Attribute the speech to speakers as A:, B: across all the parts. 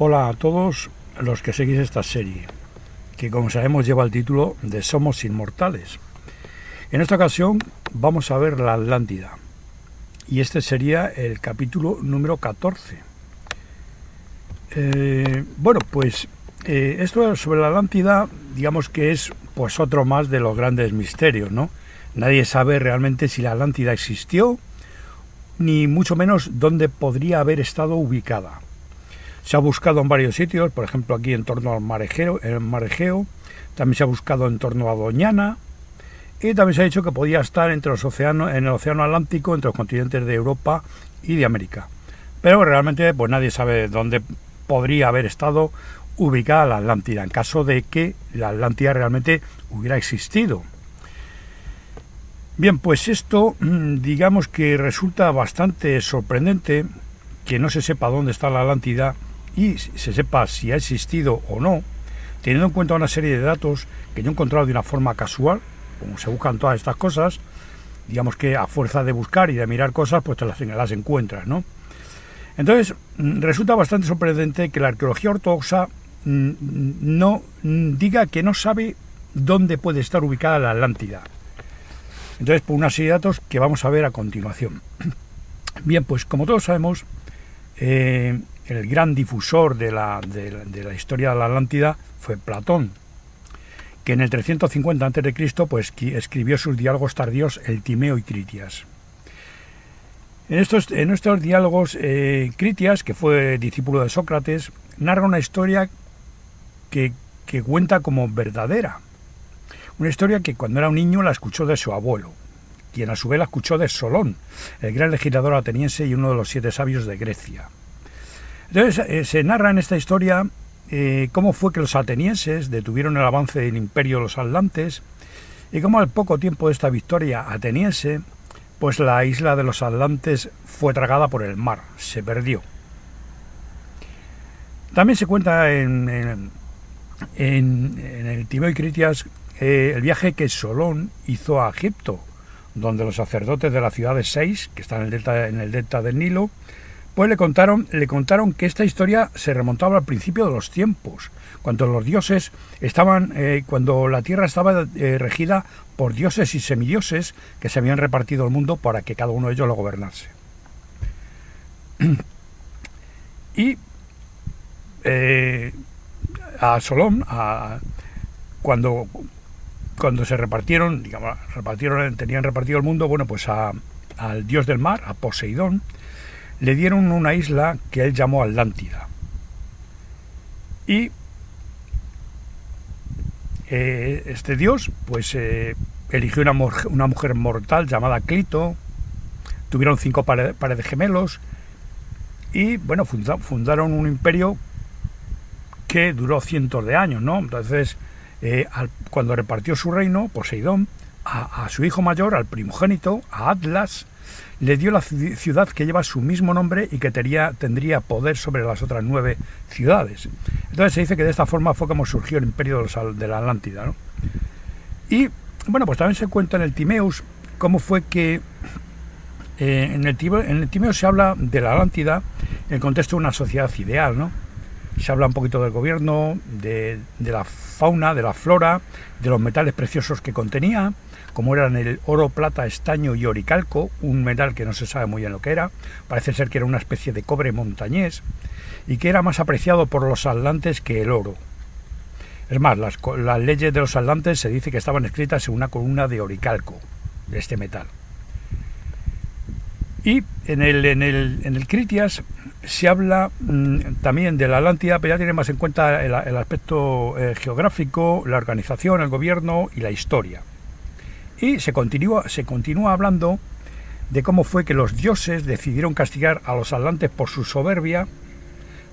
A: Hola a todos los que seguís esta serie, que como sabemos lleva el título de Somos Inmortales. En esta ocasión vamos a ver la Atlántida, y este sería el capítulo número 14. Esto sobre la Atlántida, digamos que es pues otro más de los grandes misterios, ¿no? Nadie sabe realmente si la Atlántida existió, ni mucho menos dónde podría haber estado ubicada. Se ha buscado en varios sitios, por ejemplo aquí en torno al mar Egeo, también se ha buscado en torno a Doñana, y también se ha dicho que podía estar en el océano Atlántico, entre los continentes de Europa y de América. Pero realmente pues nadie sabe dónde podría haber estado ubicada la Atlántida, en caso de que la Atlántida realmente hubiera existido. Bien, pues esto digamos que resulta bastante sorprendente que no se sepa dónde está la Atlántida y se sepa si ha existido o no, teniendo en cuenta una serie de datos que yo he encontrado de una forma casual, como se buscan todas estas cosas, digamos que a fuerza de buscar y de mirar cosas, pues te las encuentras, ¿no? Entonces, resulta bastante sorprendente que la arqueología ortodoxa no diga que no sabe dónde puede estar ubicada la Atlántida. Entonces, por una serie de datos que vamos a ver a continuación. Bien, pues como todos sabemos, el gran difusor de la historia de la Atlántida fue Platón, que en el 350 a.C. pues escribió sus diálogos tardíos, el Timeo y Critias. En estos diálogos, Critias, que fue discípulo de Sócrates, narra una historia que cuenta como verdadera. Una historia que cuando era un niño la escuchó de su abuelo, quien a su vez la escuchó de Solón, el gran legislador ateniense y uno de los 7 sabios de Grecia. Entonces se narra en esta historia cómo fue que los atenienses detuvieron el avance del imperio de los atlantes y cómo al poco tiempo de esta victoria ateniense, pues la isla de los atlantes fue tragada por el mar, se perdió. También se cuenta en el Timeo y Critias el viaje que Solón hizo a Egipto, donde los sacerdotes de la ciudad de Sais, que está en el delta del Nilo, pues le contaron que esta historia se remontaba al principio de los tiempos, cuando los dioses estaban, cuando la tierra estaba regida por dioses y semidioses que se habían repartido el mundo para que cada uno de ellos lo gobernase. Y a Solón, cuando se repartieron, tenían repartido el mundo, bueno, pues al dios del mar, a Poseidón, le dieron una isla que él llamó Atlántida. Y este dios, pues eligió una mujer mortal llamada Clito, tuvieron 5 pares de gemelos y, bueno, fundaron un imperio que duró cientos de años, ¿no? Entonces, cuando repartió su reino, Poseidón, a su hijo mayor, al primogénito, a Atlas, le dio la ciudad que lleva su mismo nombre y que tendría poder sobre las otras 9 ciudades. Entonces se dice que de esta forma fue como surgió el imperio de la Atlántida, ¿no? Y, bueno, pues también se cuenta en el Timeus cómo fue que en el Timeus se habla de la Atlántida en el contexto de una sociedad ideal, ¿no? Se habla un poquito del gobierno, de la fauna, de la flora, de los metales preciosos que contenía, como eran el oro, plata, estaño y oricalco, un metal que no se sabe muy bien lo que era, parece ser que era una especie de cobre montañés, y que era más apreciado por los atlantes que el oro. Es más, las leyes de los atlantes se dice que estaban escritas en una columna de oricalco, de este metal. Y en el Critias se habla también de la Atlántida, pero ya tiene más en cuenta el aspecto geográfico, la organización, el gobierno y la historia. Y se continúa hablando de cómo fue que los dioses decidieron castigar a los atlantes por su soberbia,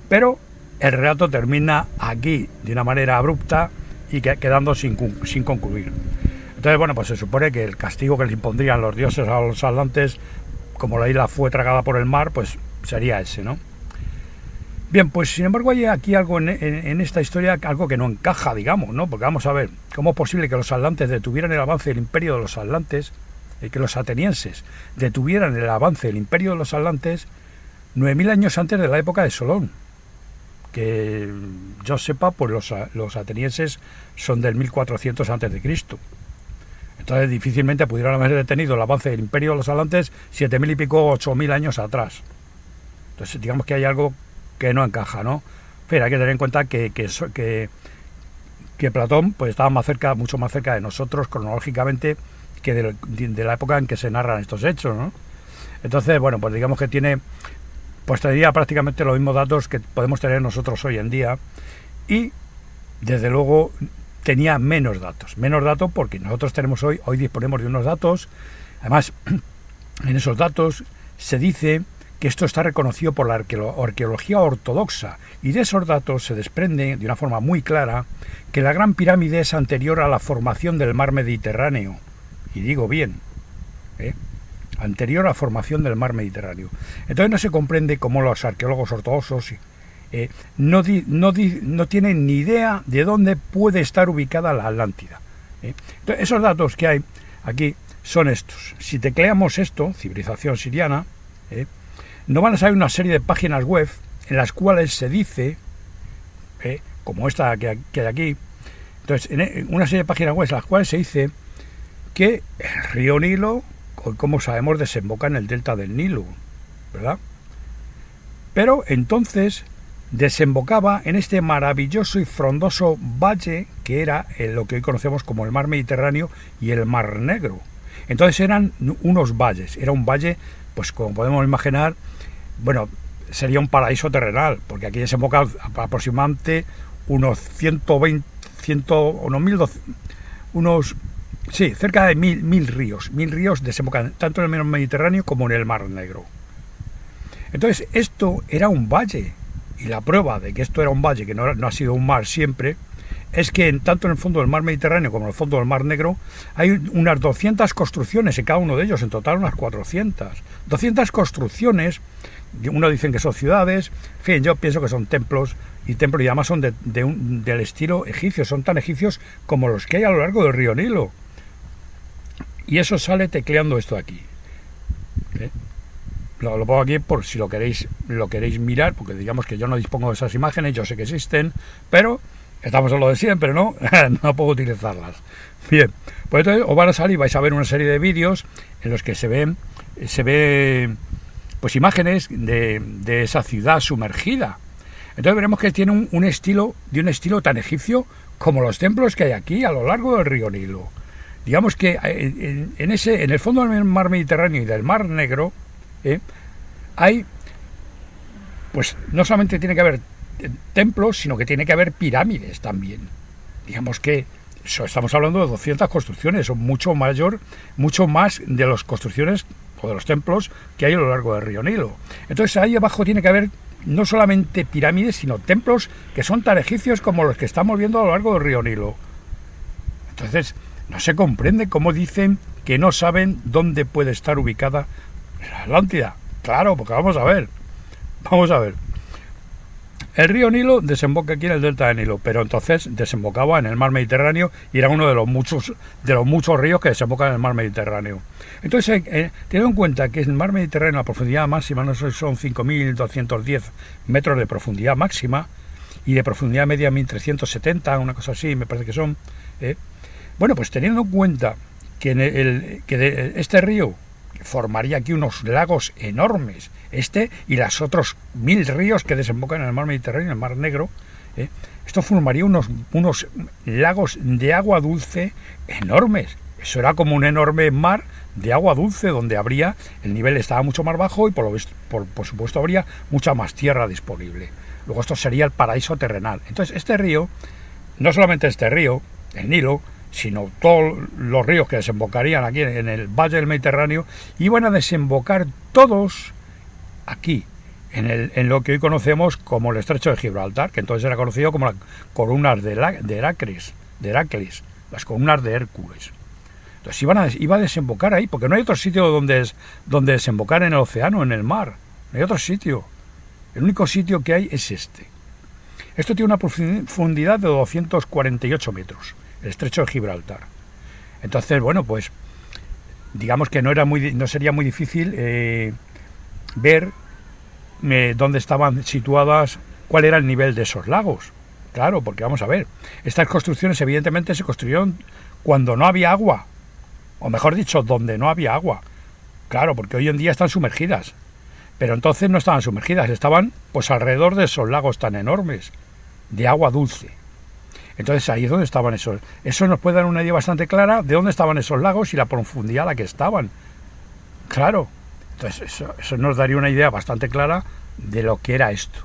A: pero el relato termina aquí de una manera abrupta y quedando sin concluir. Entonces, bueno, pues se supone que el castigo que les impondrían los dioses a los atlantes, como la isla fue tragada por el mar, pues sería ese, ¿no? Bien, pues sin embargo hay aquí algo en esta historia, algo que no encaja, digamos, ¿no? Porque vamos a ver, ¿cómo es posible que los atlantes detuvieran el avance del imperio de los atlantes, que los atenienses detuvieran el avance del imperio de los atlantes 9000 años antes de la época de Solón? que yo sepa, pues los atenienses son del 1400 a.C. Entonces difícilmente pudieron haber detenido el avance del imperio de los atlantes 7.000 y pico, 8.000 años atrás. Entonces digamos que hay algo que no encaja, ¿no? Pero hay que tener en cuenta que Platón pues estaba mucho más cerca de nosotros cronológicamente que de la época en que se narran estos hechos, ¿no? Entonces, bueno, pues digamos que pues tendría prácticamente los mismos datos que podemos tener nosotros hoy en día, y desde luego tenía menos datos porque nosotros hoy disponemos de unos datos. Además, en esos datos se dice que esto está reconocido por la arqueología ortodoxa, y de esos datos se desprende de una forma muy clara que la Gran Pirámide es anterior a la formación del mar Mediterráneo. Y digo bien, anterior a la formación del mar Mediterráneo. Entonces no se comprende cómo los arqueólogos ortodoxos no tienen ni idea de dónde puede estar ubicada la Atlántida. Entonces, esos datos que hay aquí son estos. Si tecleamos esto, civilización siriana, no van a salir una serie de páginas web en las cuales se dice, como esta que hay aquí, entonces en una serie de páginas web en las cuales se dice que el río Nilo, como sabemos, desemboca en el delta del Nilo, ¿verdad? Pero entonces desembocaba en este maravilloso y frondoso valle que era lo que hoy conocemos como el mar Mediterráneo y el mar Negro. Entonces eran unos valles, era un valle, pues como podemos imaginar, bueno, sería un paraíso terrenal, porque aquí desemboca aproximadamente unos 120, cerca de mil ríos. 1000 ríos desembocan tanto en el mar Mediterráneo como en el mar Negro. Entonces, esto era un valle, y la prueba de que esto era un valle, que no ha sido un mar siempre, es que tanto en el fondo del mar Mediterráneo como en el fondo del mar Negro hay unas 200 construcciones en cada uno de ellos, en total unas 400. 200 construcciones, uno dicen que son ciudades, en fin, yo pienso que son templos, y además son del estilo egipcio, son tan egipcios como los que hay a lo largo del río Nilo. Y eso sale tecleando esto aquí. Lo pongo aquí por si lo queréis mirar, porque digamos que yo no dispongo de esas imágenes, yo sé que existen, pero estamos en lo de siempre, ¿no? No puedo utilizarlas. Bien, pues entonces os van a salir, vais a ver una serie de vídeos en los que se ve pues imágenes de esa ciudad sumergida. Entonces veremos que tiene un estilo tan egipcio como los templos que hay aquí a lo largo del río Nilo. Digamos que en el fondo del mar Mediterráneo y del mar Negro hay, pues no solamente tiene que haber templos, sino que tiene que haber pirámides también. Digamos que estamos hablando de 200 construcciones, son mucho más de las construcciones o de los templos que hay a lo largo del río Nilo. Entonces ahí abajo tiene que haber no solamente pirámides, sino templos que son tan egipcios como los que estamos viendo a lo largo del río Nilo. Entonces no se comprende cómo dicen que no saben dónde puede estar ubicada la Atlántida. Claro, porque vamos a ver. El río Nilo desemboca aquí en el delta del Nilo, pero entonces desembocaba en el mar Mediterráneo y era uno de los muchos ríos que desembocan en el mar Mediterráneo. Entonces, teniendo en cuenta que en el mar Mediterráneo la profundidad máxima no son 5.210 metros de profundidad máxima y de profundidad media 1.370, una cosa así, me parece que son. Bueno, pues teniendo en cuenta que este río formaría aquí unos lagos enormes, y los otros 1000 ríos que desembocan en el mar Mediterráneo y el mar Negro, esto formaría unos lagos de agua dulce enormes. Eso era como un enorme mar de agua dulce donde el nivel estaba mucho más bajo y por supuesto habría mucha más tierra disponible. Luego esto sería el paraíso terrenal. Entonces este río, no solamente este río, el Nilo, sino todos los ríos que desembocarían aquí en el valle del Mediterráneo, iban a desembocar todos aquí, en lo que hoy conocemos como el estrecho de Gibraltar, que entonces era conocido como las columnas de Heracles, las columnas de Hércules. Entonces iba a desembocar ahí, porque no hay otro sitio donde desembocar en el océano, en el mar. No hay otro sitio. El único sitio que hay es este. Esto tiene una profundidad de 248 metros, el estrecho de Gibraltar. Entonces, bueno, pues digamos que no sería muy difícil ver dónde estaban situadas cuál era el nivel de esos lagos. Claro, porque vamos a ver, estas construcciones evidentemente se construyeron cuando no había agua, o mejor dicho, donde no había agua. Claro, porque hoy en día están sumergidas, pero entonces no estaban sumergidas, estaban pues alrededor de esos lagos tan enormes, de agua dulce. Entonces ahí es donde estaban esos. Eso nos puede dar una idea bastante clara de dónde estaban esos lagos y la profundidad a la que estaban. Claro, entonces eso nos daría una idea bastante clara de lo que era esto.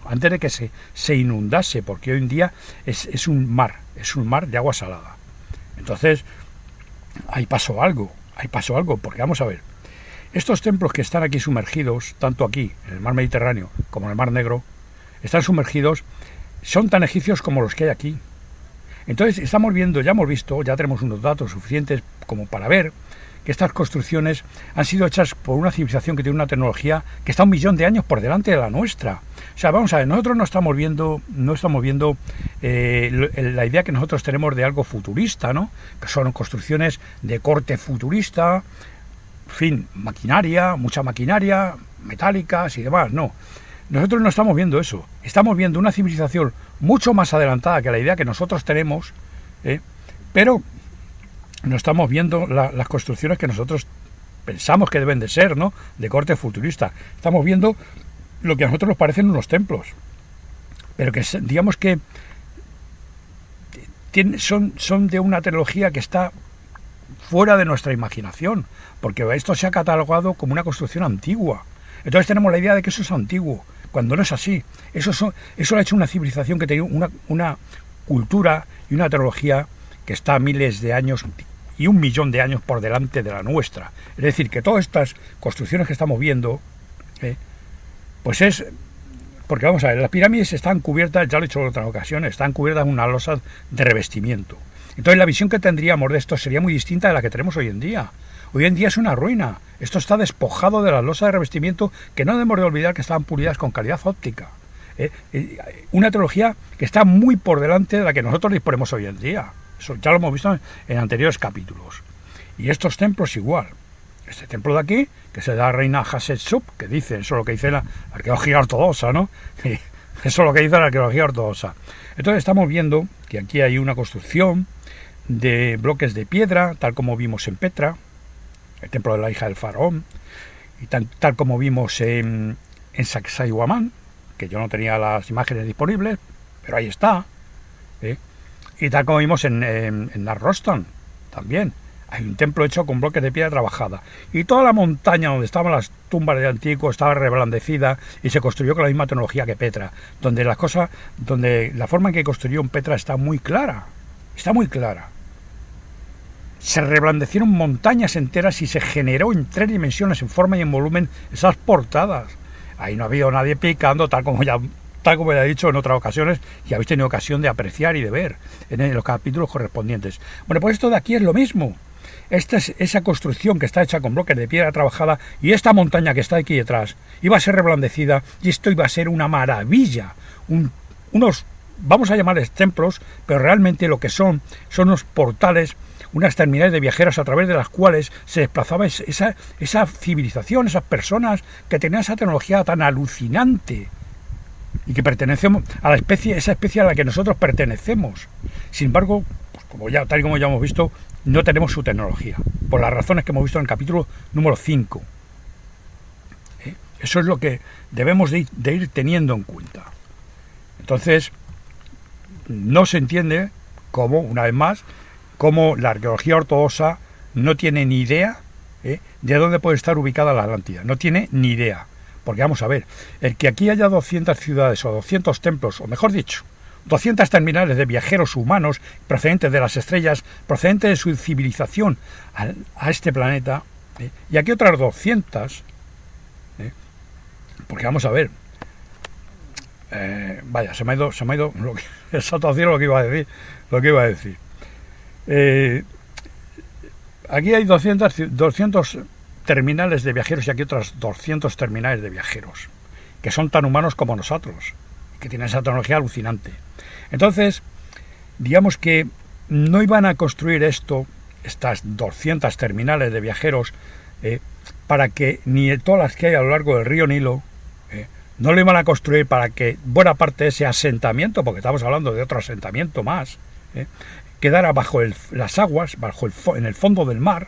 A: Antes de que se inundase, porque hoy en día es un mar de agua salada. Entonces, ahí pasó algo, porque vamos a ver, estos templos que están aquí sumergidos, tanto aquí, en el mar Mediterráneo, como en el mar Negro, están sumergidos, son tan egipcios como los que hay aquí. Entonces, estamos viendo, ya tenemos unos datos suficientes como para ver que estas construcciones han sido hechas por una civilización que tiene una tecnología que está 1 millón de años por delante de la nuestra. O sea, vamos a ver, nosotros no estamos viendo la idea que nosotros tenemos de algo futurista, ¿no? Que son construcciones de corte futurista, en fin, mucha maquinaria, metálicas y demás, no. Nosotros no estamos viendo eso. Estamos viendo una civilización mucho más adelantada que la idea que nosotros tenemos, pero no estamos viendo las construcciones que nosotros pensamos que deben de ser, ¿no? De corte futurista. Estamos viendo lo que a nosotros nos parecen unos templos, pero que digamos que son de una tecnología que está fuera de nuestra imaginación, porque esto se ha catalogado como una construcción antigua. Entonces tenemos la idea de que eso es antiguo, cuando no es así. Eso lo ha hecho una civilización que tiene una cultura y una tecnología que está a miles de años y 1 millón de años por delante de la nuestra. Es decir, que todas estas construcciones que estamos viendo, pues es... Porque vamos a ver, las pirámides están cubiertas, ya lo he dicho en otras ocasiones, están cubiertas en una losa de revestimiento. Entonces la visión que tendríamos de esto sería muy distinta de la que tenemos hoy en día. Hoy en día es una ruina. Esto está despojado de la losa de revestimiento, que no debemos de olvidar que estaban pulidas con calidad óptica. Una tecnología que está muy por delante de la que nosotros disponemos hoy en día. Eso ya lo hemos visto en anteriores capítulos. Y estos templos igual. Este templo de aquí, que se da a la reina Hatshepsut, que dice, eso es lo que dice la arqueología ortodoxa, ¿no? Eso es lo que dice la arqueología ortodoxa. Entonces estamos viendo que aquí hay una construcción de bloques de piedra, tal como vimos en Petra, el templo de la hija del faraón, y tal como vimos en Sacsayhuamán, que yo no tenía las imágenes disponibles, pero ahí está, y tal como vimos en Narrostan también. Hay un templo hecho con bloques de piedra trabajada. Y toda la montaña donde estaban las tumbas de Antíoco estaba reblandecida y se construyó con la misma tecnología que Petra. Donde la forma en que construyó en Petra está muy clara. Está muy clara. Se reblandecieron montañas enteras y se generó en 3 dimensiones, en forma y en volumen, esas portadas. Ahí no ha habido nadie picando, tal como ya he dicho en otras ocasiones, y habéis tenido ocasión de apreciar y de ver en los capítulos correspondientes. Bueno, pues esto de aquí es lo mismo. Esta es esa construcción que está hecha con bloques de piedra trabajada, y esta montaña que está aquí detrás iba a ser reblandecida, y esto iba a ser una maravilla. Unos, vamos a llamarles templos, pero realmente lo que son unos portales, unas terminales de viajeros a través de las cuales se desplazaba esa civilización, esas personas que tenían esa tecnología tan alucinante y que pertenecemos a esa especie a la que nosotros pertenecemos. Sin embargo, pues tal y como ya hemos visto, no tenemos su tecnología, por las razones que hemos visto en el capítulo número 5. Eso es lo que debemos de ir teniendo en cuenta. Entonces, no se entiende cómo, una vez más, cómo la arqueología ortodoxa no tiene ni idea de dónde puede estar ubicada la Atlántida. No tiene ni idea. Porque vamos a ver, el que aquí haya 200 ciudades o 200 templos, o mejor dicho, 200 terminales de viajeros humanos procedentes de las estrellas, procedentes de su civilización a este planeta, y aquí otras 200, porque vamos a ver, se me ha ido el salto al cielo lo que iba a decir. Aquí hay 200 terminales de viajeros y aquí otros 200 terminales de viajeros, que son tan humanos como nosotros, que tienen esa tecnología alucinante. Entonces, digamos que no iban a construir estas 200 terminales de viajeros para que ni todas las que hay a lo largo del río Nilo no lo iban a construir para que buena parte de ese asentamiento, porque estamos hablando de otro asentamiento más, quedara bajo las aguas, en el fondo del mar,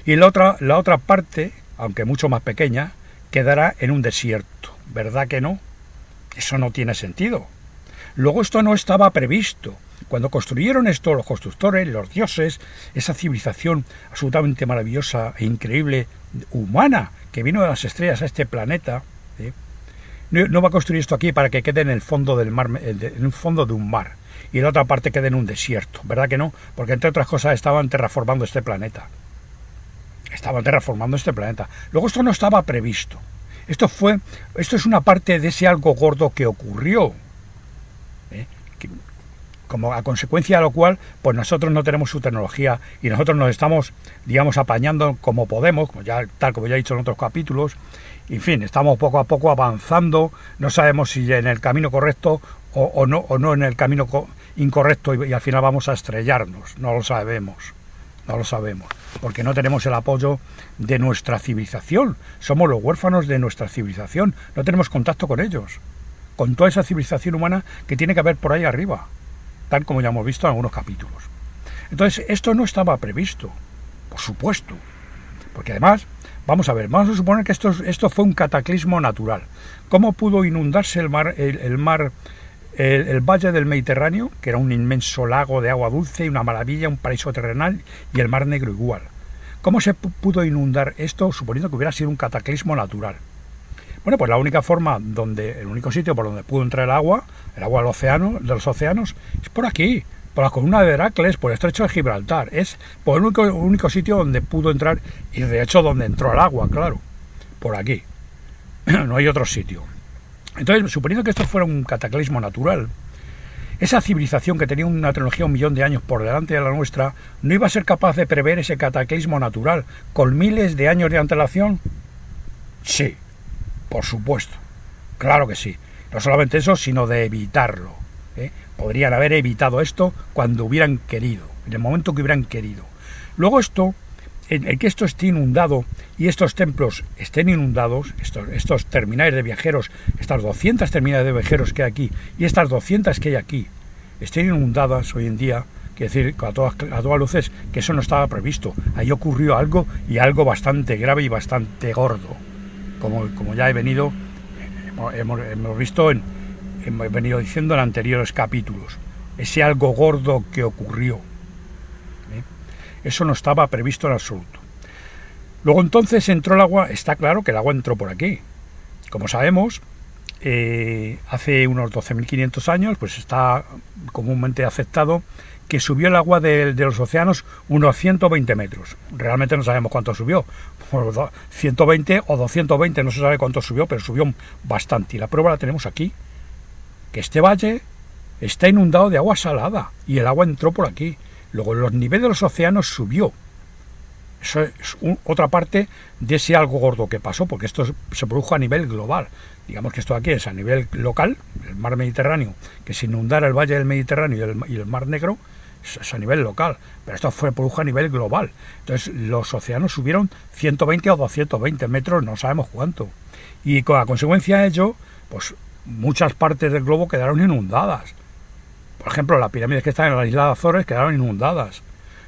A: y la otra parte, aunque mucho más pequeña, quedará en un desierto. ¿Verdad que no? Eso no tiene sentido. Luego esto no estaba previsto. Cuando construyeron esto los constructores, los dioses, esa civilización absolutamente maravillosa e increíble, humana, que vino de las estrellas a este planeta, no va a construir esto aquí para que quede en el fondo del mar, en el fondo de un mar, y la otra parte quede en un desierto. ¿Verdad que no? Porque entre otras cosas estaban terraformando este planeta. Luego esto no estaba previsto. Esto es una parte de ese algo gordo que ocurrió, como a consecuencia de lo cual, pues nosotros no tenemos su tecnología y nosotros nos estamos, digamos, apañando como podemos, tal como ya he dicho en otros capítulos. En fin, estamos poco a poco avanzando, no sabemos si en el camino correcto o no en el camino incorrecto, y al final vamos a estrellarnos. No lo sabemos, porque no tenemos el apoyo de nuestra civilización. Somos los huérfanos de nuestra civilización, no tenemos contacto con ellos, con toda esa civilización humana que tiene que haber por ahí arriba, tal como ya hemos visto en algunos capítulos. Entonces, esto no estaba previsto, por supuesto, porque además, vamos a suponer que esto fue un cataclismo natural. ¿Cómo pudo inundarse el valle del Mediterráneo, que era un inmenso lago de agua dulce y una maravilla, un paraíso terrenal, y el Mar Negro igual? ¿Cómo se pudo inundar esto, suponiendo que hubiera sido un cataclismo natural? Bueno, pues la única forma, el único sitio por donde pudo entrar el agua de los océanos, es por aquí, por la columna de Heracles, por el estrecho de Gibraltar. Es por el único sitio donde pudo entrar, y de hecho donde entró el agua, claro, por aquí. No hay otro sitio. Entonces, suponiendo que esto fuera un cataclismo natural, esa civilización que tenía una tecnología 1.000.000 de años por delante de la nuestra, ¿no iba a ser capaz de prever ese cataclismo natural con miles de años de antelación? Sí, por supuesto, claro que sí. No solamente eso, sino de evitarlo. Podrían haber evitado esto cuando hubieran querido, en el momento que hubieran querido. Luego el que esto esté inundado y estos templos estén inundados, estos terminales de viajeros, estas 200 terminales de viajeros que hay aquí y estas 200 que hay aquí, estén inundadas hoy en día, quiere decir a todas luces que eso no estaba previsto. Ahí ocurrió algo, y algo bastante grave y bastante gordo, como ya hemos venido diciendo en anteriores capítulos. Ese algo gordo que ocurrió, eso no estaba previsto en absoluto. Luego entonces entró el agua. Está claro que el agua entró por aquí. Como sabemos, hace unos 12.500 años, pues está comúnmente aceptado que subió el agua de los océanos unos 120 metros. Realmente no sabemos cuánto subió, 120 o 220, no se sabe cuánto subió, pero subió bastante. Y la prueba la tenemos aquí, que este valle está inundado de agua salada y el agua entró por aquí. Luego los niveles de los océanos subió. Eso es otra parte de ese algo gordo que pasó, porque esto se produjo a nivel global. Digamos que esto aquí es a nivel local, el mar Mediterráneo, que se inundara el valle del Mediterráneo y el mar Negro, es a nivel local, pero esto produjo a nivel global. Entonces los océanos subieron 120 o 220 metros, no sabemos cuánto. Y con la consecuencia de ello, pues muchas partes del globo quedaron inundadas. Por ejemplo, las pirámides que están en la isla de Azores quedaron inundadas.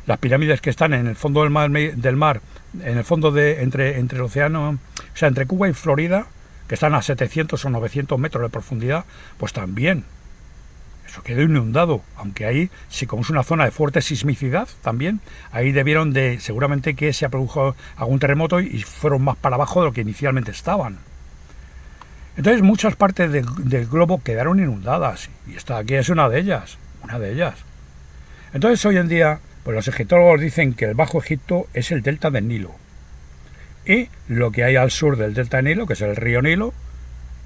A: Las pirámides que están en el fondo del mar, en el fondo entre el océano, o sea, entre Cuba y Florida, que están a 700 o 900 metros de profundidad, pues también. Eso quedó inundado, aunque ahí, sí, como es una zona de fuerte sismicidad también, ahí debieron seguramente que se produjo algún terremoto y fueron más para abajo de lo que inicialmente estaban. Entonces muchas partes del globo quedaron inundadas, y esta aquí es una de ellas. Entonces hoy en día, pues los egiptólogos dicen que el Bajo Egipto es el delta del Nilo, y lo que hay al sur del delta del Nilo, que es el río Nilo,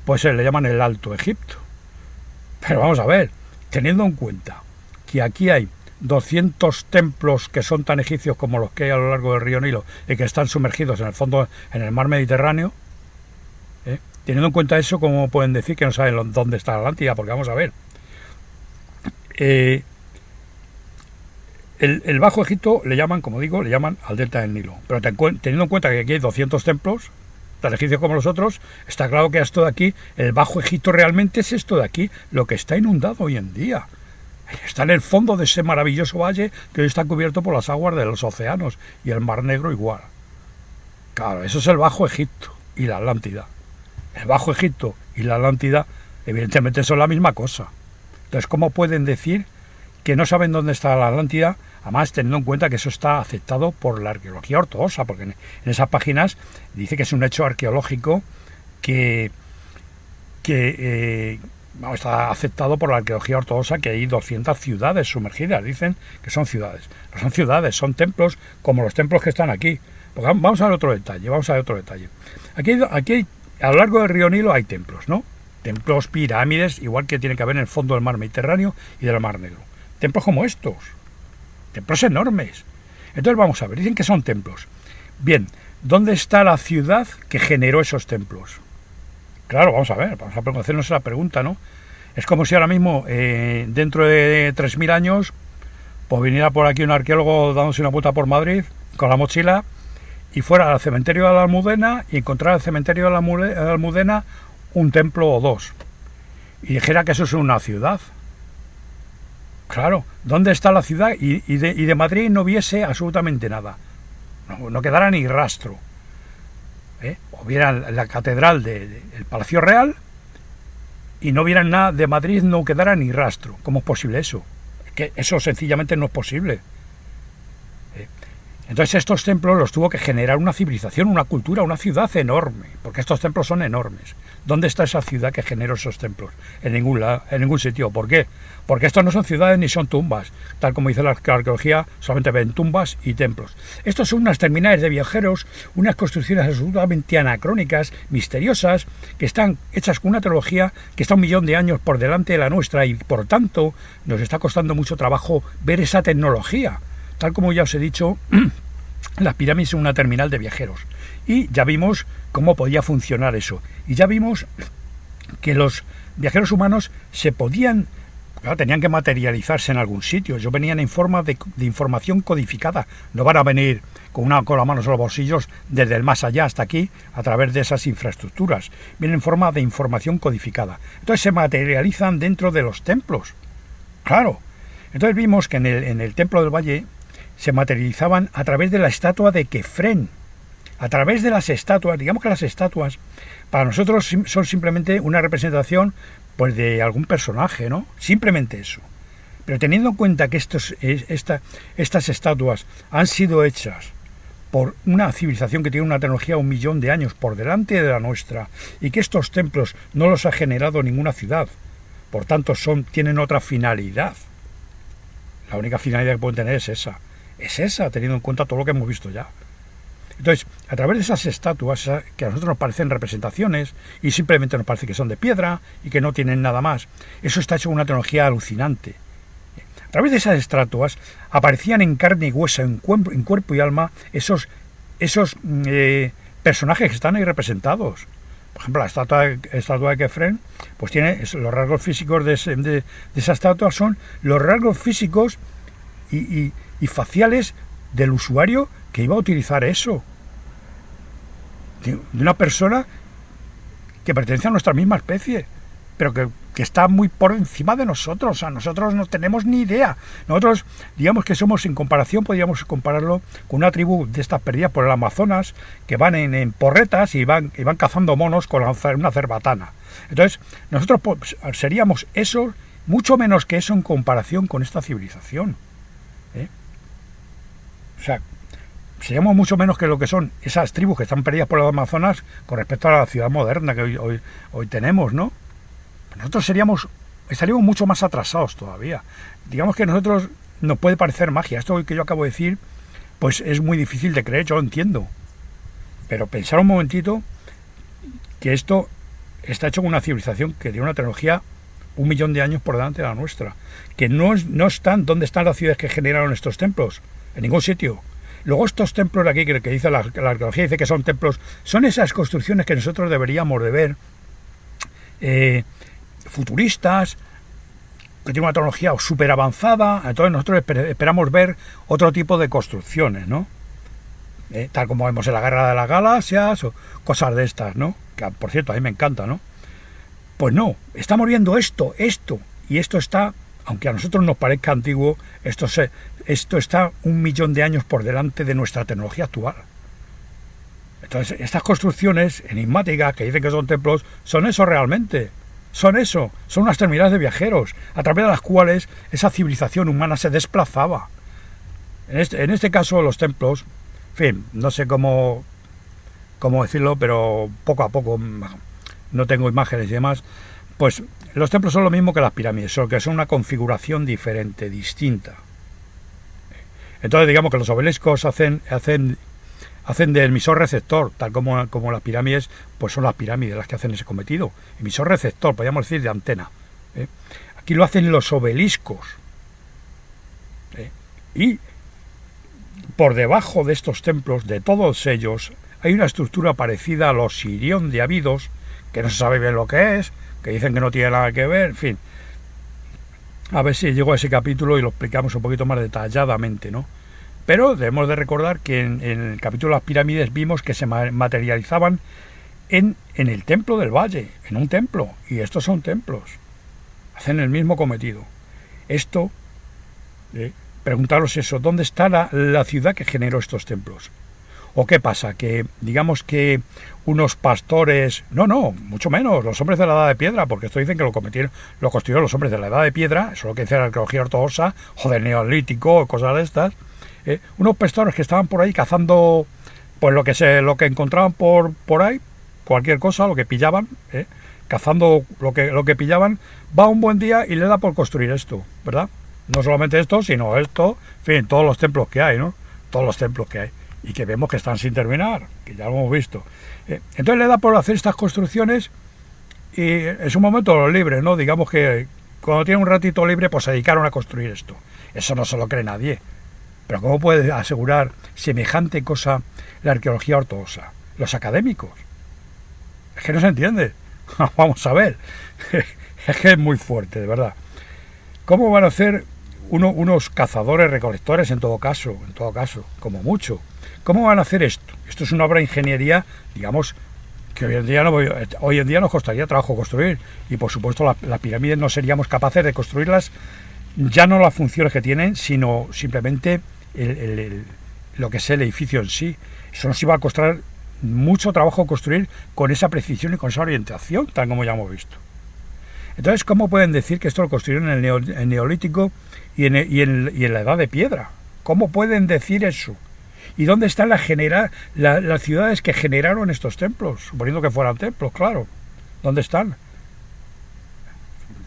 A: pues se le llaman el Alto Egipto. Pero vamos a ver, teniendo en cuenta que aquí hay 200 templos que son tan egipcios como los que hay a lo largo del río Nilo y que están sumergidos en el fondo, en el mar Mediterráneo, teniendo en cuenta eso, ¿cómo pueden decir que no saben dónde está la Atlántida? Porque vamos a ver, el Bajo Egipto le llaman, como digo, al delta del Nilo, pero teniendo en cuenta que aquí hay 200 templos, Tan egipcios como los otros, está claro que esto de aquí, el Bajo Egipto realmente es esto de aquí, lo que está inundado hoy en día. Está en el fondo de ese maravilloso valle que hoy está cubierto por las aguas de los océanos y el Mar Negro igual. Claro, eso es el Bajo Egipto y la Atlántida. El Bajo Egipto y la Atlántida evidentemente son la misma cosa. Entonces, ¿cómo pueden decir que no saben dónde está la Atlántida? Además, teniendo en cuenta que eso está aceptado por la arqueología ortodoxa, porque en esas páginas dice que es un hecho arqueológico que está aceptado por la arqueología ortodoxa, que hay 200 ciudades sumergidas, dicen que son ciudades. No son ciudades, son templos como los templos que están aquí. Porque vamos a ver otro detalle, Aquí a lo largo del río Nilo hay templos, ¿no? Templos, pirámides, igual que tiene que haber en el fondo del mar Mediterráneo y del Mar Negro. Templos como estos, templos enormes. Entonces vamos a ver, dicen que son templos. Bien, ¿dónde está la ciudad que generó esos templos? Claro, vamos a hacernos esa pregunta, ¿no? Es como si ahora mismo, dentro de 3.000 años, pues viniera por aquí un arqueólogo dándose una vuelta por Madrid con la mochila y fuera al cementerio de la Almudena y encontrara al cementerio de la Almudena un templo o dos y dijera que eso es una ciudad. Claro, ¿dónde está la ciudad? Y de Madrid no viese absolutamente nada, no quedara ni rastro. O vieran la catedral del Palacio Real y no vieran nada de Madrid, no quedara ni rastro. ¿Cómo es posible eso? Es que eso sencillamente no es posible. Entonces estos templos los tuvo que generar una civilización, una cultura, una ciudad enorme, porque estos templos son enormes. ¿Dónde está esa ciudad que generó esos templos? En ningún lado, en ningún sitio. ¿Por qué? Porque estos no son ciudades ni son tumbas. Tal como dice la arqueología, solamente ven tumbas y templos. Estos son unas terminales de viajeros, unas construcciones absolutamente anacrónicas, misteriosas, que están hechas con una tecnología que está 1 millón de años por delante de la nuestra y por tanto nos está costando mucho trabajo ver esa tecnología. Tal como ya os he dicho, las pirámides son una terminal de viajeros. Y ya vimos cómo podía funcionar eso. Y ya vimos que los viajeros humanos tenían que materializarse en algún sitio. Ellos venían en forma de información codificada. No van a venir con las manos en los bolsillos desde el más allá hasta aquí a través de esas infraestructuras. Vienen en forma de información codificada. Entonces se materializan dentro de los templos. Claro. Entonces vimos que en el Templo del Valle se materializaban a través de la estatua de Kefren, a través de las estatuas. Digamos que las estatuas para nosotros son simplemente una representación pues de algún personaje, ¿no? Simplemente eso. Pero teniendo en cuenta que estas estatuas han sido hechas por una civilización que tiene una tecnología 1 millón de años por delante de la nuestra y que estos templos no los ha generado ninguna ciudad, por tanto tienen otra finalidad. La única finalidad que pueden tener es esa, teniendo en cuenta todo lo que hemos visto ya. Entonces, a través de esas estatuas, que a nosotros nos parecen representaciones y simplemente nos parece que son de piedra y que no tienen nada más, eso está hecho con una tecnología alucinante. A través de esas estatuas aparecían en carne y hueso, en cuerpo y alma, esos personajes que están ahí representados. Por ejemplo, la estatua de Kefren, pues tiene los rasgos físicos de esa estatua, son los rasgos físicos y faciales del usuario que iba a utilizar eso. De una persona que pertenece a nuestra misma especie, pero que está muy por encima de nosotros. O sea, nosotros no tenemos ni idea. Nosotros, digamos que somos, en comparación, podríamos compararlo con una tribu de estas perdidas por el Amazonas, que van en porretas y van cazando monos con una cerbatana. Entonces, nosotros seríamos eso, mucho menos que eso en comparación con esta civilización. O sea, seríamos mucho menos que lo que son esas tribus que están perdidas por el Amazonas con respecto a la ciudad moderna que hoy tenemos, ¿no? Nosotros estaríamos mucho más atrasados todavía. Digamos que nosotros nos puede parecer magia. Esto que yo acabo de decir, pues es muy difícil de creer, yo lo entiendo. Pero pensar un momentito que esto está hecho con una civilización que tiene una tecnología 1 millón de años por delante de la nuestra. Que no están, ¿dónde están las ciudades que generaron estos templos? En ningún sitio. Luego estos templos de aquí, que dice la arqueología, dice que son templos, son esas construcciones que nosotros deberíamos de ver futuristas, que tienen una tecnología súper avanzada. Entonces nosotros esperamos ver otro tipo de construcciones, ¿no? tal como vemos en la Guerra de las Galaxias o cosas de estas, ¿no? Que por cierto a mí me encanta, ¿no? Pues no, estamos viendo esto, y esto está, aunque a nosotros nos parezca antiguo, esto está 1.000.000 de años por delante de nuestra tecnología actual. Entonces, estas construcciones enigmáticas que dicen que son templos, son eso realmente. Son eso, son unas terminales de viajeros, a través de las cuales esa civilización humana se desplazaba. En este caso, los templos, en fin, no sé cómo decirlo, pero poco a poco, no tengo imágenes y demás, pues los templos son lo mismo que las pirámides, solo que son una configuración diferente, distinta. Entonces digamos que los obeliscos hacen de emisor receptor, tal como las pirámides, pues son las pirámides las que hacen ese cometido. Emisor receptor, podríamos decir de antena. Aquí lo hacen los obeliscos. Y por debajo de estos templos, de todos ellos, hay una estructura parecida a los Sirión de Abidos, que no se sabe bien lo que es, que dicen que no tiene nada que ver, en fin. A ver si llego a ese capítulo y lo explicamos un poquito más detalladamente, ¿no? Pero debemos de recordar que en el capítulo de las pirámides vimos que se materializaban en el templo del valle, en un templo, y estos son templos. Hacen el mismo cometido. Esto, preguntaros eso, ¿dónde está la ciudad que generó estos templos? ¿O qué pasa? Que digamos que unos pastores... No, mucho menos, los hombres de la Edad de Piedra, porque esto dicen que lo construyeron los hombres de la Edad de Piedra, eso es lo que dice la arqueología ortodoxa, o del Neolítico, cosas de estas. Unos pastores que estaban por ahí cazando pues lo que encontraban por ahí, cualquier cosa, lo que pillaban, cazando lo que pillaban, va un buen día y le da por construir esto, ¿verdad? No solamente esto, sino esto, en fin, todos los templos que hay, ¿no? Todos los templos que hay. Y que vemos que están sin terminar, que ya lo hemos visto. Entonces le da por hacer estas construcciones y es un momento libre, ¿no? Digamos que cuando tiene un ratito libre, pues se dedicaron a construir esto. Eso no se lo cree nadie. Pero ¿cómo puede asegurar semejante cosa la arqueología ortodoxa? Los académicos. Es que no se entiende. Vamos a ver. Es que es muy fuerte, de verdad. ¿Cómo van a hacer unos cazadores recolectores en todo caso, como mucho? ¿Cómo van a hacer esto? Esto es una obra de ingeniería, digamos, que hoy en día nos costaría trabajo construir, y por supuesto las pirámides no seríamos capaces de construirlas, ya no las funciones que tienen, sino simplemente lo que es el edificio en sí. Eso nos iba a costar mucho trabajo construir con esa precisión y con esa orientación, tal como ya hemos visto. Entonces, ¿cómo pueden decir que esto lo construyeron en el Neolítico y en la Edad de Piedra? ¿Cómo pueden decir eso? ¿Y dónde están las ciudades que generaron estos templos? Suponiendo que fueran templos, claro. ¿Dónde están?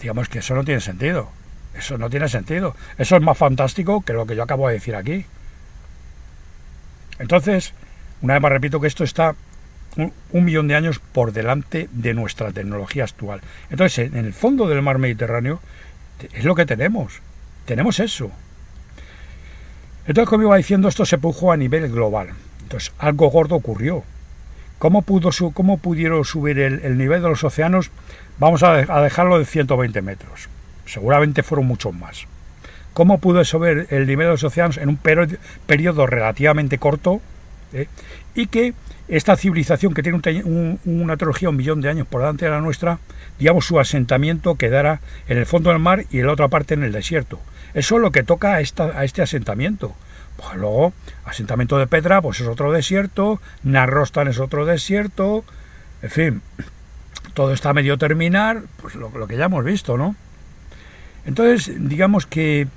A: Digamos que eso no tiene sentido. Eso no tiene sentido. Eso es más fantástico que lo que yo acabo de decir aquí. Entonces, una vez más repito que esto está 1.000.000 de años por delante de nuestra tecnología actual. Entonces, en el fondo del mar Mediterráneo es lo que tenemos. Tenemos eso. Entonces, como iba diciendo, esto se produjo a nivel global. Entonces, algo gordo ocurrió. ¿Cómo pudieron subir el nivel de los océanos? Vamos a dejarlo de 120 metros. Seguramente fueron muchos más. ¿Cómo pudo subir el nivel de los océanos en un periodo relativamente corto? Y que esta civilización que tiene una tecnología 1.000.000 de años por delante de la nuestra, digamos, su asentamiento quedara en el fondo del mar y en la otra parte en el desierto. Eso es lo que toca a este asentamiento. Pues luego, asentamiento de Petra, pues es otro desierto, Narrostan es otro desierto, en fin, todo está a medio terminar, pues lo que ya hemos visto, ¿no? Entonces, digamos que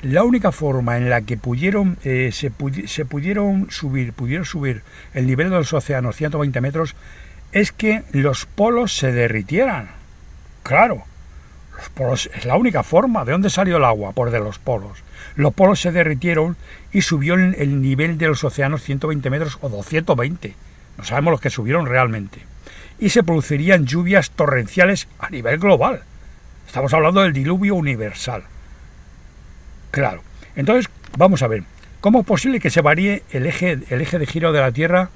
A: la única forma en la que pudieron subir el nivel de los océanos 120 metros es que los polos se derritieran. Claro, los polos es la única forma. ¿De dónde salió el agua? Por de los polos. Los polos se derritieron y subió el nivel de los océanos 120 metros o 220. No sabemos los que subieron realmente. Y se producirían lluvias torrenciales a nivel global. Estamos hablando del diluvio universal. Claro. Entonces, vamos a ver. ¿Cómo es posible que se varíe el eje de giro de la Tierra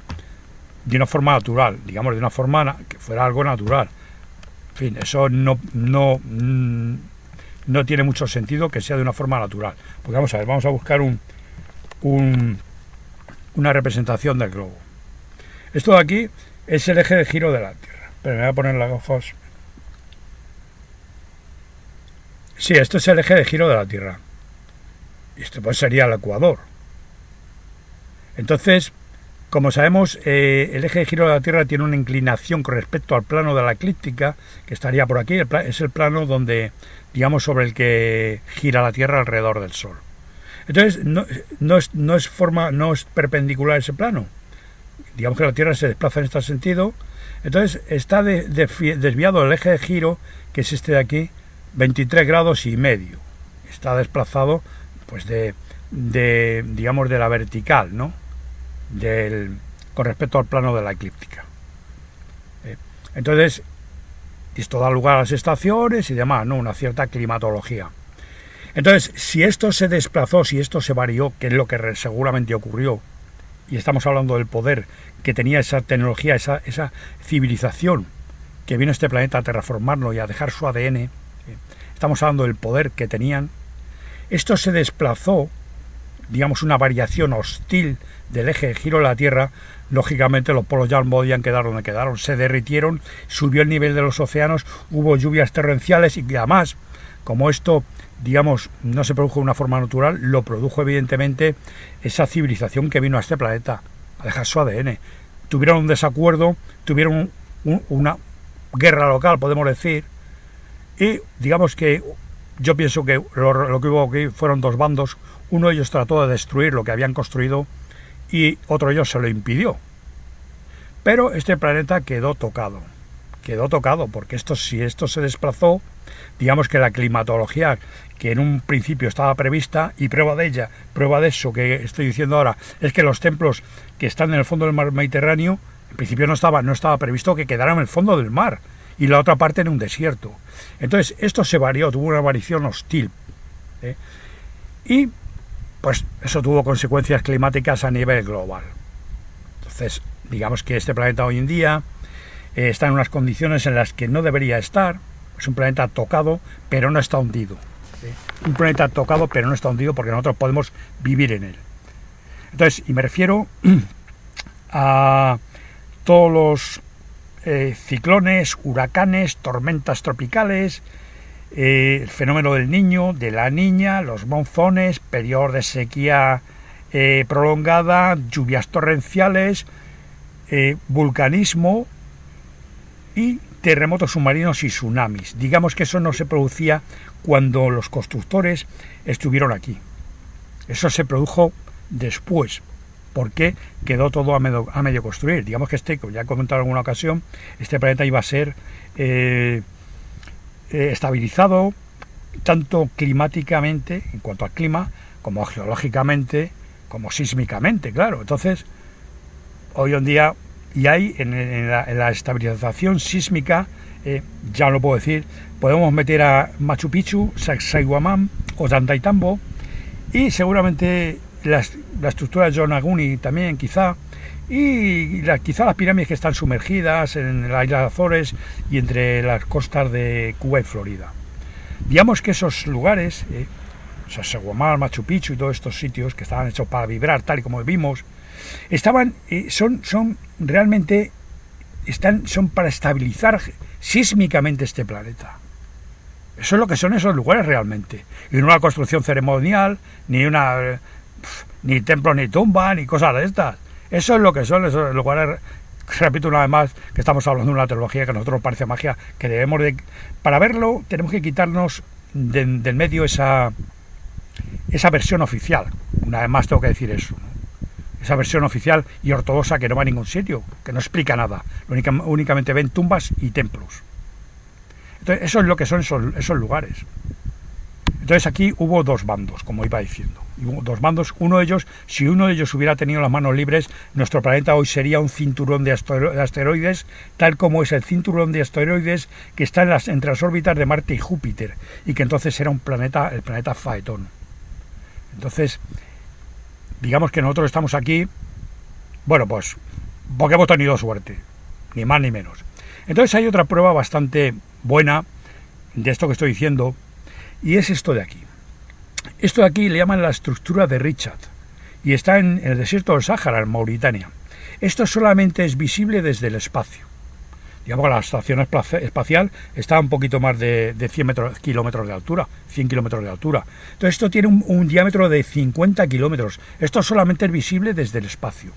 A: de una forma natural? Digamos, de una forma que fuera algo natural. En fin, eso no tiene mucho sentido que sea de una forma natural. Porque vamos a ver, vamos a buscar un una representación del globo. Esto de aquí es el eje de giro de la Tierra. Pero me voy a poner las gafas. Sí, esto es el eje de giro de la Tierra. Esto pues sería el Ecuador. Entonces, como sabemos, el eje de giro de la Tierra tiene una inclinación con respecto al plano de la eclíptica, que estaría por aquí. Es el plano donde, digamos, sobre el que gira la Tierra alrededor del Sol. Entonces, no es perpendicular ese plano. Digamos que la Tierra se desplaza en este sentido. Entonces, está desviado el eje de giro, que es este de aquí, 23 grados y medio. Está desplazado, pues, digamos, de la vertical, ¿no? Con respecto al plano de la eclíptica. Entonces, esto da lugar a las estaciones y demás, ¿no? Una cierta climatología. Entonces, si esto se desplazó, si esto se varió, que es lo que seguramente ocurrió, y estamos hablando del poder que tenía esa tecnología, esa civilización que vino a este planeta a terraformarlo y a dejar su ADN, estamos hablando del poder que tenían, esto se desplazó, digamos, una variación hostil del eje de giro de la Tierra. Lógicamente los polos ya no podían quedar donde quedaron, se derritieron, subió el nivel de los océanos, hubo lluvias torrenciales y además, como esto, digamos, no se produjo de una forma natural, lo produjo evidentemente esa civilización que vino a este planeta a dejar su ADN. Tuvieron un desacuerdo, tuvieron una guerra local, podemos decir, y digamos que yo pienso que lo que hubo aquí fueron dos bandos. Uno de ellos trató de destruir lo que habían construido y otro de ellos se lo impidió. Pero este planeta quedó tocado porque si esto se desplazó, digamos que la climatología que en un principio estaba prevista, y prueba de eso que estoy diciendo ahora, es que los templos que están en el fondo del mar Mediterráneo, en principio no estaba previsto que quedaran en el fondo del mar, y la otra parte en un desierto. Entonces esto se varió, tuvo una variación hostil, y pues eso tuvo consecuencias climáticas a nivel global. Entonces, digamos que este planeta hoy en día está en unas condiciones en las que no debería estar. Es un planeta tocado, pero no está hundido. Un planeta tocado, pero no está hundido porque nosotros podemos vivir en él. Entonces, y me refiero a todos los ciclones, huracanes, tormentas tropicales, el fenómeno del Niño, de la Niña, los monzones, periodos de sequía prolongada, lluvias torrenciales, vulcanismo y terremotos submarinos y tsunamis. Digamos que eso no se producía cuando los constructores estuvieron aquí. Eso se produjo después, porque quedó todo a medio construir. Digamos que como ya he comentado en alguna ocasión, este planeta iba a ser estabilizado tanto climáticamente, en cuanto al clima, como geológicamente, como sísmicamente, claro. Entonces, hoy en día, y hay en la estabilización sísmica, ya lo puedo decir, podemos meter a Machu Picchu, Sacsayhuamán o Ollantaytambo, y seguramente la estructura de Yonaguni también, quizá, y quizá las pirámides que están sumergidas en la isla de Azores y entre las costas de Cuba y Florida. Digamos que esos lugares, Sacsayhuamán, Machu Picchu y todos estos sitios que estaban hechos para vibrar, tal y como vimos, son realmente para estabilizar sísmicamente este planeta. Eso es lo que son esos lugares realmente. Y no una construcción ceremonial, ni templo, ni tumba, ni cosas de estas. Eso es lo que son esos lugares. Repito una vez más que estamos hablando de una tecnología que a nosotros nos parece magia, que para verlo tenemos que quitarnos del medio esa versión oficial. Una vez más tengo que decir eso, ¿no? Esa versión oficial y ortodoxa que no va a ningún sitio, que no explica nada. Únicamente ven tumbas y templos. Entonces, eso es lo que son esos lugares. Entonces aquí hubo dos bandos, como iba diciendo. Hubo dos bandos. Si uno de ellos hubiera tenido las manos libres, nuestro planeta hoy sería un cinturón de asteroides, tal como es el cinturón de asteroides que está entre las órbitas de Marte y Júpiter, y que entonces era el planeta Faetón. Entonces, digamos que nosotros estamos aquí, bueno, pues porque hemos tenido suerte, ni más ni menos. Entonces hay otra prueba bastante buena de esto que estoy diciendo, y es esto de aquí. Esto de aquí le llaman la estructura de Richat, y está en el desierto del Sáhara, en Mauritania. Esto solamente es visible desde el espacio. Digamos que la estación espacial está a un poquito más de 100 kilómetros de altura, 100 kilómetros de altura. Entonces esto tiene un diámetro de 50 kilómetros. Esto solamente es visible desde el espacio.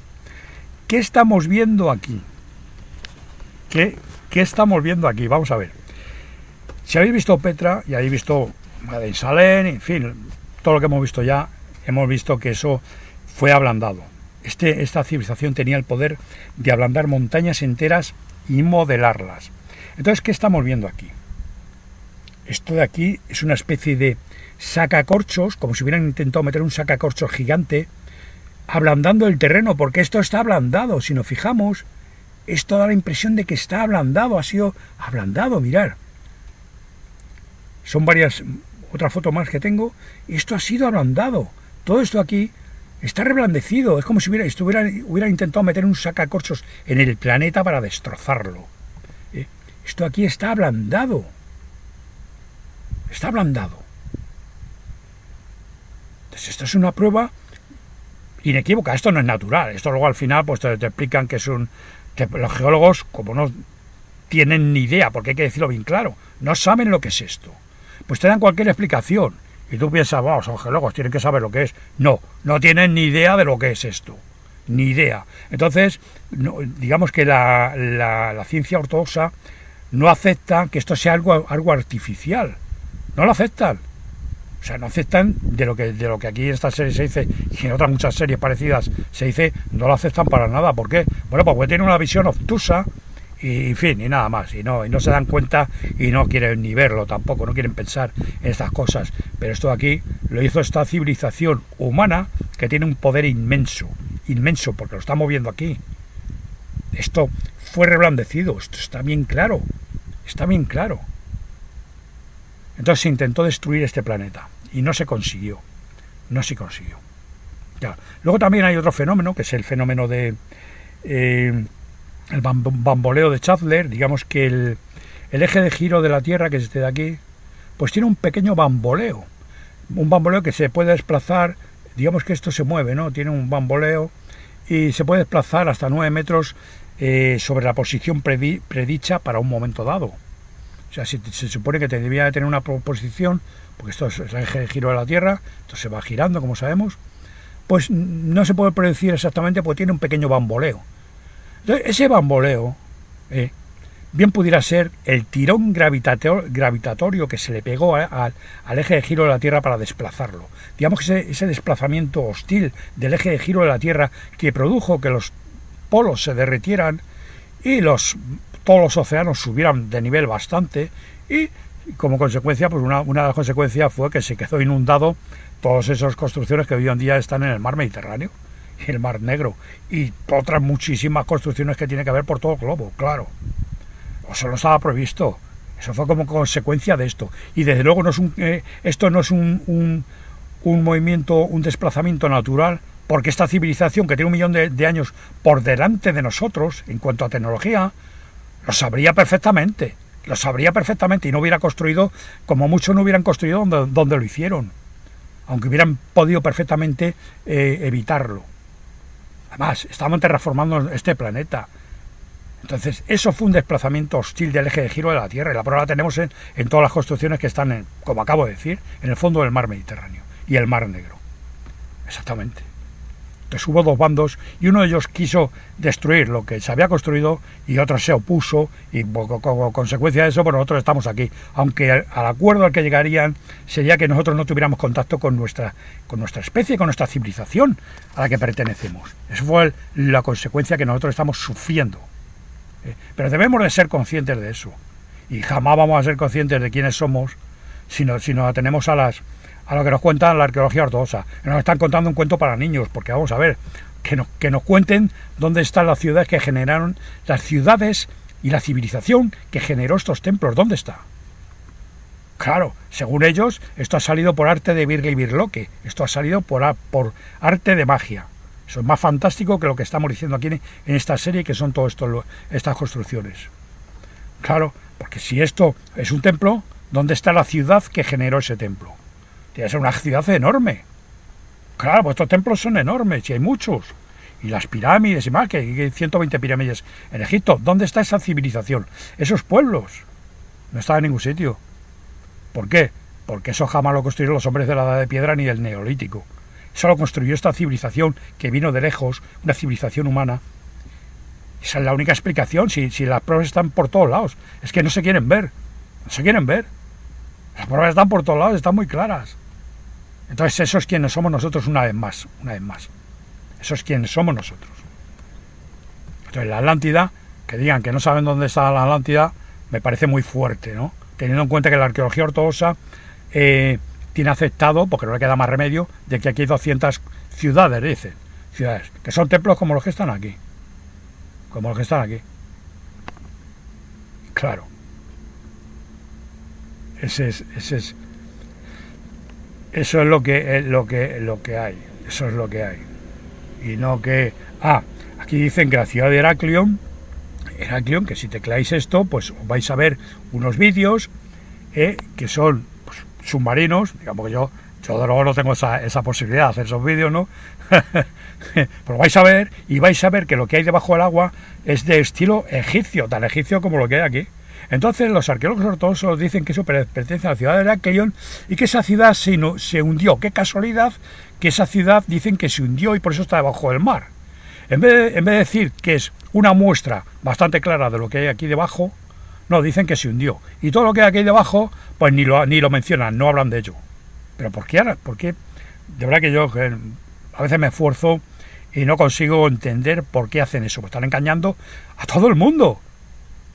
A: ¿Qué estamos viendo aquí? ¿Qué estamos viendo aquí? Vamos a ver. Si habéis visto Petra y habéis visto Salén, en fin, todo lo que hemos visto ya, hemos visto que eso fue ablandado. Esta civilización tenía el poder de ablandar montañas enteras y modelarlas. Entonces, ¿qué estamos viendo aquí? Esto de aquí es una especie de sacacorchos, como si hubieran intentado meter un sacacorchos gigante, ablandando el terreno, porque esto está ablandado. Si nos fijamos, esto da la impresión de que está ablandado, ha sido ablandado, mirar. Son varias, otra foto más que tengo, y esto ha sido ablandado. Todo esto aquí está reblandecido, es como si hubiera intentado meter un sacacorchos en el planeta para destrozarlo. Esto aquí está ablandado. Está ablandado. Entonces esto es una prueba inequívoca. Esto no es natural. Esto luego al final pues te explican que que los geólogos, como no tienen ni idea, porque hay que decirlo bien claro, no saben lo que es esto. Pues te dan cualquier explicación. Y tú piensas, wow, son geólogos, tienen que saber lo que es. No tienen ni idea de lo que es esto. Ni idea. Entonces, digamos que la ciencia ortodoxa no acepta que esto sea algo artificial. No lo aceptan. O sea, no aceptan de lo que aquí en esta serie se dice, y en otras muchas series parecidas se dice, no lo aceptan para nada. ¿Por qué? Bueno, pues porque tienen una visión obtusa, y en fin, y nada más, y no se dan cuenta y no quieren ni verlo tampoco, no quieren pensar en estas cosas. Pero esto de aquí lo hizo esta civilización humana que tiene un poder inmenso, porque lo estamos viendo aquí. Esto fue reblandecido, esto está bien claro. Entonces se intentó destruir este planeta y no se consiguió. Ya. Luego también hay otro fenómeno, que es el fenómeno de el bamboleo de Chandler. Digamos que el eje de giro de la Tierra, que es este de aquí, pues tiene un pequeño bamboleo. Un bamboleo que se puede desplazar, digamos que esto se mueve, ¿no? Tiene un bamboleo y se puede desplazar hasta 9 metros sobre la posición predicha para un momento dado. O sea, si se supone que te debía tener una posición, porque esto es el eje de giro de la Tierra, esto se va girando, como sabemos, pues no se puede predecir exactamente porque tiene un pequeño bamboleo. Entonces, ese bamboleo bien pudiera ser el tirón gravitatorio que se le pegó al eje de giro de la Tierra para desplazarlo. Digamos que ese desplazamiento hostil del eje de giro de la Tierra que produjo que los polos se derritieran y todos los océanos subieran de nivel bastante, y como consecuencia, pues una de las consecuencias fue que se quedó inundado todas esas construcciones que hoy en día están en el mar Mediterráneo y el mar Negro, y otras muchísimas construcciones que tiene que haber por todo el globo, claro. Eso no estaba previsto, eso fue como consecuencia de esto, y desde luego esto no es un movimiento, un desplazamiento natural, porque esta civilización que tiene 1 millón de años por delante de nosotros en cuanto a tecnología, lo sabría perfectamente, y no hubiera construido, como muchos no hubieran construido donde lo hicieron, aunque hubieran podido perfectamente evitarlo. Además, estamos terraformando este planeta. Entonces, eso fue un desplazamiento hostil del eje de giro de la Tierra, y la prueba la tenemos en todas las construcciones que están, como acabo de decir, en el fondo del mar Mediterráneo y el mar Negro. Exactamente. Entonces hubo dos bandos, y uno de ellos quiso destruir lo que se había construido y otro se opuso, y como consecuencia de eso, pues nosotros estamos aquí. Aunque al acuerdo al que llegarían sería que nosotros no tuviéramos contacto con nuestra especie, con nuestra civilización a la que pertenecemos. Eso fue la consecuencia que nosotros estamos sufriendo. Pero debemos de ser conscientes de eso, y jamás vamos a ser conscientes de quiénes somos si nos atenemos a lo que nos cuenta la arqueología ortodoxa. Nos están contando un cuento para niños, porque vamos a ver, que nos cuenten dónde están las ciudades que generaron, las ciudades y la civilización que generó estos templos, ¿dónde está? Claro, según ellos, esto ha salido por arte de Birli Birloque, esto ha salido por arte de magia. Eso es más fantástico que lo que estamos diciendo aquí en esta serie, que son todas estas construcciones. Claro, porque si esto es un templo, ¿dónde está la ciudad que generó ese templo? Tiene que ser una ciudad enorme. Claro, pues estos templos son enormes y hay muchos. Y las pirámides y más, que hay 120 pirámides en Egipto. ¿Dónde está esa civilización? Esos pueblos. No están en ningún sitio. ¿Por qué? Porque eso jamás lo construyeron los hombres de la Edad de Piedra ni del Neolítico. Eso lo construyó esta civilización que vino de lejos, una civilización humana. Esa es la única explicación, si las pruebas están por todos lados. Es que no se quieren ver. No se quieren ver. Las pruebas están por todos lados, están muy claras. Entonces eso es quienes somos nosotros una vez más. Eso es quienes somos nosotros. Entonces la Atlántida, que digan que no saben dónde está la Atlántida, me parece muy fuerte, ¿no? Teniendo en cuenta que la arqueología ortodoxa tiene aceptado, porque no le queda más remedio, de que aquí hay 200 ciudades, dicen. Ciudades, que son templos como los que están aquí. Como los que están aquí. Claro. Eso es lo que hay. Eso es lo que hay. Y no que... aquí dicen que la ciudad de Heraclión, que si tecleáis esto, pues vais a ver unos vídeos que son pues, submarinos, digamos que yo de luego no tengo esa posibilidad de hacer esos vídeos, ¿no? Pero vais a ver, y vais a ver que lo que hay debajo del agua es de estilo egipcio, tan egipcio como lo que hay aquí. Entonces los arqueólogos ortodoxos dicen que eso pertenece a la ciudad de Heraclión y que esa ciudad se hundió. Qué casualidad que esa ciudad dicen que se hundió y por eso está debajo del mar. En vez de decir que es una muestra bastante clara de lo que hay aquí debajo, no, dicen que se hundió. Y todo lo que hay aquí debajo, pues ni lo mencionan, no hablan de ello. ¿Pero por qué ahora? ¿Por qué? De verdad que yo a veces me esfuerzo y no consigo entender por qué hacen eso. Pues están engañando a todo el mundo.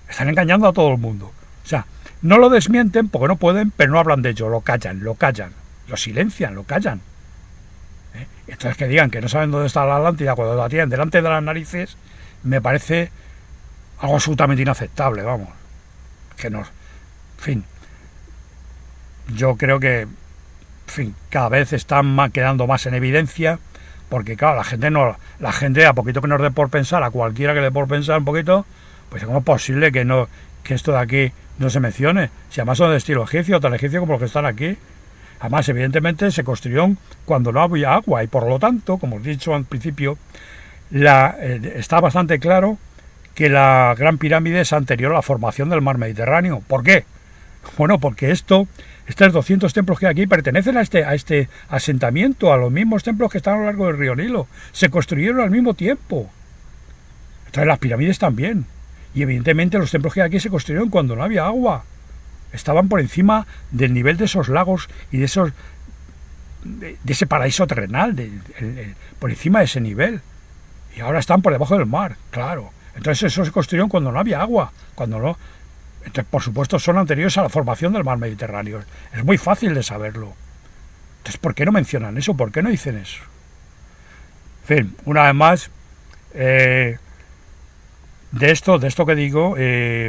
A: Están engañando a todo el mundo. O sea, no lo desmienten porque no pueden, pero no hablan de ello. Lo callan. Lo silencian, lo callan. Entonces que digan que no saben dónde está la Atlántida cuando la tienen delante de las narices, me parece algo absolutamente inaceptable, vamos. Que no... En fin. Yo creo que... En fin, cada vez están quedando más en evidencia, porque claro, la gente a poquito que nos dé por pensar, a cualquiera que le dé por pensar un poquito, pues ¿cómo es posible que esto de aquí no se mencione? Si además son de estilo egipcio, tan egipcio como los que están aquí. Además, evidentemente, se construyeron cuando no había agua y por lo tanto, como os he dicho al principio, está bastante claro que la Gran Pirámide es anterior a la formación del mar Mediterráneo. ¿Por qué? Bueno, porque estos 200 templos que hay aquí pertenecen a este asentamiento, a los mismos templos que están a lo largo del río Nilo. Se construyeron al mismo tiempo. Entonces las pirámides también. Y evidentemente los templos que hay aquí se construyeron cuando no había agua. Estaban por encima del nivel de esos lagos y de ese paraíso terrenal, por encima de ese nivel. Y ahora están por debajo del mar, claro. Entonces eso se construyeron cuando no había agua, Entonces, por supuesto, son anteriores a la formación del mar Mediterráneo. Es muy fácil de saberlo. Entonces, ¿por qué no mencionan eso? ¿Por qué no dicen eso? En fin, una vez más, de esto que digo,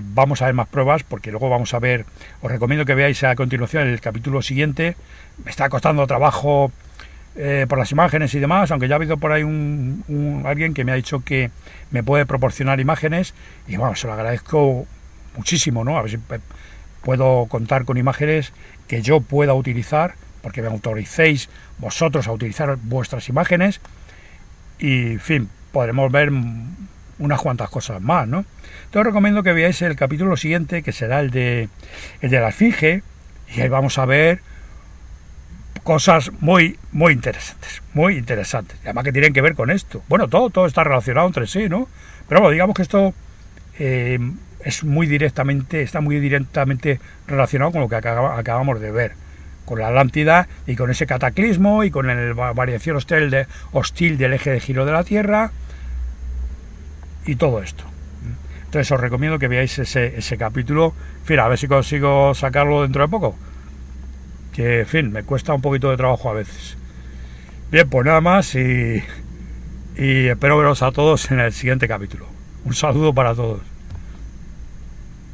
A: vamos a ver más pruebas, porque luego vamos a ver, os recomiendo que veáis a continuación el capítulo siguiente. Me está costando trabajo por las imágenes y demás, aunque ya ha habido por ahí alguien que me ha dicho que me puede proporcionar imágenes, y bueno, se lo agradezco muchísimo, ¿no? A ver si puedo contar con imágenes que yo pueda utilizar, porque me autoricéis vosotros a utilizar vuestras imágenes, y en fin, podremos ver unas cuantas cosas más, ¿no? Te recomiendo que veáis el capítulo siguiente, que será el de la Esfinge, y ahí vamos a ver cosas muy interesantes, y además que tienen que ver con esto. Bueno, todo está relacionado entre sí, ¿no? Pero bueno, digamos que esto está muy directamente relacionado con lo que acabamos de ver, con la Atlántida y con ese cataclismo y con la variación hostil del eje de giro de la Tierra y todo esto. Entonces os recomiendo que veáis ese capítulo. En fin, a ver si consigo sacarlo dentro de poco, que en fin, me cuesta un poquito de trabajo a veces. Bien, pues nada más y espero veros a todos en el siguiente capítulo. Un saludo para todos.